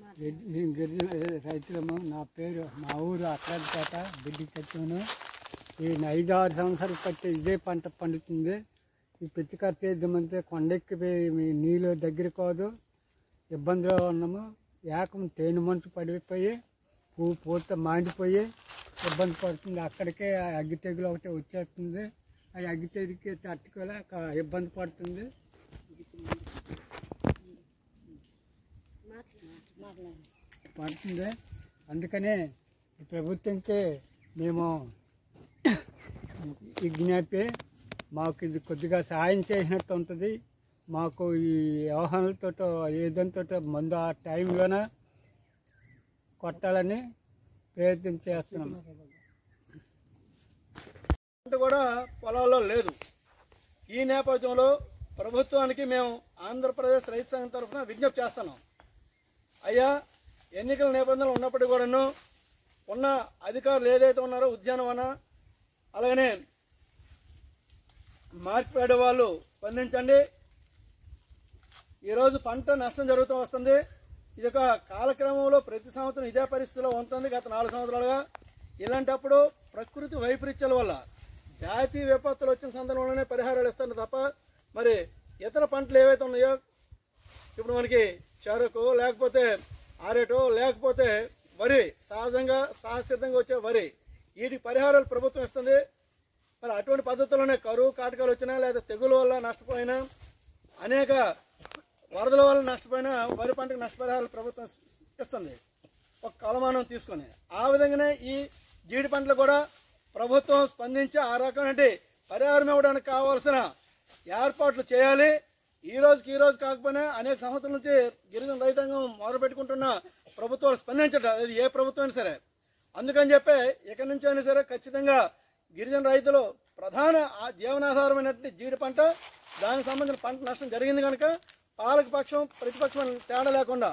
నేను గిరిజన రైతులము. నా పేరు మా ఊరు అక్కడిపేట బిడ్డి తెచ్చాను. ఈ 5-6 సంవత్సరాలు పట్టి ఇదే పంట పండుతుంది. ఈ పిచ్చికార చేద్దామంటే కొండెక్కిపోయి నీళ్ళు దగ్గర కాదు, ఇబ్బందిలో ఉన్నాము. ఏకం తేనె మంచు పడిపోయి పువ్వు పూత మాండిపోయి ఇబ్బంది పడుతుంది. అక్కడికే అగ్గి తెగులు ఒకటి వచ్చేస్తుంది. ఆ అగ్గి తెగులకి తట్టుకోలేక ఇబ్బంది పడుతుంది. అందుకనే ప్రభుత్వంకి మేము విజ్ఞాపి మాకు ఇది కొద్దిగా సహాయం చేసినట్టు ఉంటుంది. మాకు ఈ వ్యవహారాలతో ఏదంతో మందు ఆ టైంలోనే కొట్టాలని ప్రయత్నం చేస్తున్నాం. కూడా పొలాల్లో లేదు. ఈ నేపథ్యంలో ప్రభుత్వానికి మేము ఆంధ్రప్రదేశ్ రైతు సంఘం తరఫున విజ్ఞప్తి చేస్తున్నాం. అయ్యా, ఎన్నికల నిబంధనలు ఉన్నప్పటికీ కూడాను ఉన్న అధికారులు ఏదైతే ఉన్నారో ఉద్యానవన అలాగనే మార్కెట్ వాళ్ళు స్పందించండి. ఈరోజు పంట నష్టం జరుగుతూ వస్తుంది. ఇది ఒక కాలక్రమంలో ప్రతి సంవత్సరం ఇదే పరిస్థితిలో ఉంటుంది గత 4 సంవత్సరాలుగా. ఇలాంటప్పుడు ప్రకృతి వైపరీత్యాల వల్ల జాతీయ విపత్తులు వచ్చిన సందర్భంలోనే పరిహారాలు ఇస్తారు తప్ప మరి ఇతర పంటలు ఏవైతే ఉన్నాయో ఇప్పుడు మనకి చెరకు లేకపోతే ఆరేటో లేకపోతే వరి సహజసిద్ధంగా వచ్చే వరి వీటికి పరిహారాలు ప్రభుత్వం ఇస్తుంది. మరి అటువంటి పద్ధతుల్లోనే కరువు కాటకాలు వచ్చినా లేదా తెగుల వల్ల నష్టపోయినా అనేక వరదల వల్ల నష్టపోయినా వరి పంటకు నష్టపరిహారాలు ప్రభుత్వం ఇస్తుంది ఒక కొలమానం తీసుకొని. ఆ విధంగానే ఈ జీడి పంటలు కూడా ప్రభుత్వం స్పందించి ఆ రకమైన పరిహారం ఇవ్వడానికి కావాల్సిన ఏర్పాట్లు చేయాలి. ఈ రోజు కాకపోయినా అనేక సంవత్సరాల నుంచి గిరిజన రైతాంగం మొదలుపెట్టుకుంటున్న ప్రభుత్వాలు స్పందించట, అది ఏ ప్రభుత్వం అయినా సరే. అందుకని చెప్పి ఇక్కడి నుంచి అయినా సరే ఖచ్చితంగా గిరిజన రైతులు ప్రధాన జీవనాధారమైనటువంటి జీడి పంట, దానికి సంబంధించిన పంట నష్టం జరిగింది కనుక పాలక పక్షం ప్రతిపక్షం తేడా లేకుండా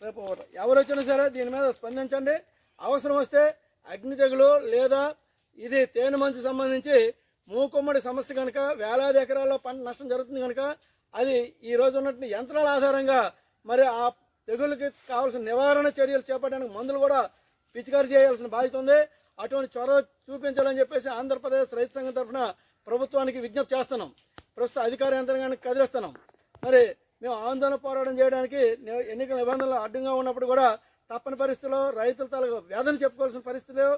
రేపు ఎవరు వచ్చినా సరే దీని మీద స్పందించండి. అవసరం వస్తే అగ్ని తెగులు లేదా ఇది తేనె మంచు సంబంధించి మూకుమ్మడి సమస్య కనుక వేలాది ఎకరాల్లో పంట నష్టం జరుగుతుంది కనుక అది ఈ రోజు ఉన్నటువంటి యంత్రాల ఆధారంగా మరి ఆ తెగులకి కావాల్సిన నివారణ చర్యలు చేపట్టడానికి మందులు కూడా పిచికారీ చేయాల్సిన బాధ్యత ఉంది. అటువంటి చొరవ చూపించాలని చెప్పేసి ఆంధ్రప్రదేశ్ రైతు సంఘం తరఫున ప్రభుత్వానికి విజ్ఞప్తి చేస్తున్నాం. ప్రస్తుత అధికార యంత్రాంగానికి కదిలిస్తున్నాం. మరి మేము ఆందోళన పోరాటం చేయడానికి ఎన్నికల నిబంధనలు అడ్డంగా ఉన్నప్పుడు కూడా తప్పని పరిస్థితుల్లో రైతుల తాలూకు వేదన చెప్పుకోవాల్సిన పరిస్థితిలో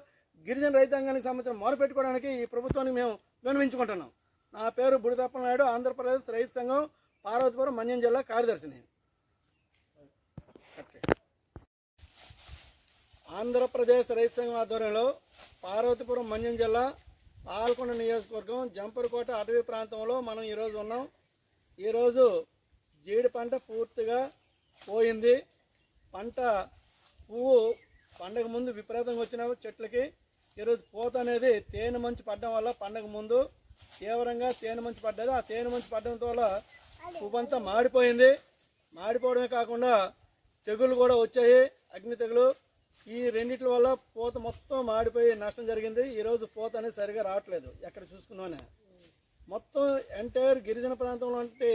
గిరిజన రైతాంగానికి సంబంధించిన మొదలుపెట్టుకోవడానికి ఈ ప్రభుత్వానికి మేము విన్నవించుకుంటున్నాం. నా పేరు బుడితప్ప నాయుడు, ఆంధ్రప్రదేశ్ రైతు సంఘం పార్వతీపురం మన్యం జిల్లా కార్యదర్శిని. ఆంధ్రప్రదేశ్ రైతు సంఘం ఆధ్వర్యంలో పార్వతీపురం మన్యం జిల్లా పాల్కొండ నియోజకవర్గం జంపర్కోట అటవీ ప్రాంతంలో మనం ఈరోజు ఉన్నాం. ఈరోజు జీడి పంట పూర్తిగా పోయింది. పంట పువ్వు పండగ ముందు విపరీతంగా వచ్చిన చెట్లకి ఈరోజు పూత అనేది తేనె మంచు పడడం వల్ల పండగ ముందు తీవ్రంగా తేనె మంచు పడ్డది. ఆ తేనె మంచు పడడంతో వల్ల పువ్వంతా మాడిపోయింది. మాడిపోవడమే కాకుండా తెగులు కూడా వచ్చాయి, అగ్ని తెగులు. ఈ రెండిట్ల వల్ల పూత మొత్తం మాడిపోయి నష్టం జరిగింది. ఈరోజు పూత అనేది సరిగా రావట్లేదు. ఎక్కడ చూసుకున్నానే మొత్తం ఎంటైర్ గిరిజన ప్రాంతంలో అంటే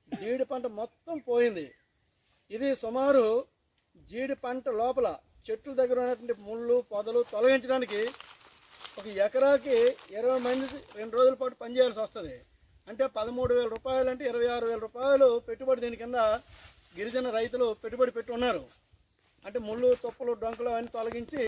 జీడి పంట మొత్తం పోయింది. ఇది సుమారు జీడి పంట లోపల చెట్ల దగ్గర ఉన్నటువంటి ముళ్ళు పొదలు తొలగించడానికి ఒక ఎకరాకి 20 మంది 2 రోజుల పాటు పనిచేయాల్సి వస్తుంది. అంటే 13,000 రూపాయలు అంటే 26,000 రూపాయలు పెట్టుబడి దీని కింద గిరిజన రైతులు పెట్టుబడి పెట్టి ఉన్నారు. అంటే ముళ్ళు తుప్పలు డొంకలు అన్ని తొలగించి